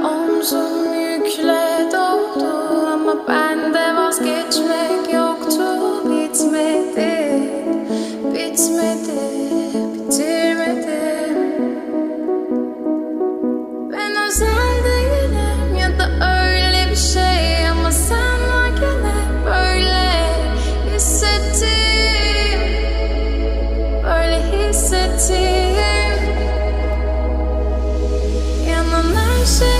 Omzum yükle doldu ama bende vazgeçmek yoktu. Bitmedi, bitmedi, bitirmedim. Ben özel değilim ya da öyle bir şey, ama sen varken hep böyle hissettim, böyle hissettim. Yanan her şey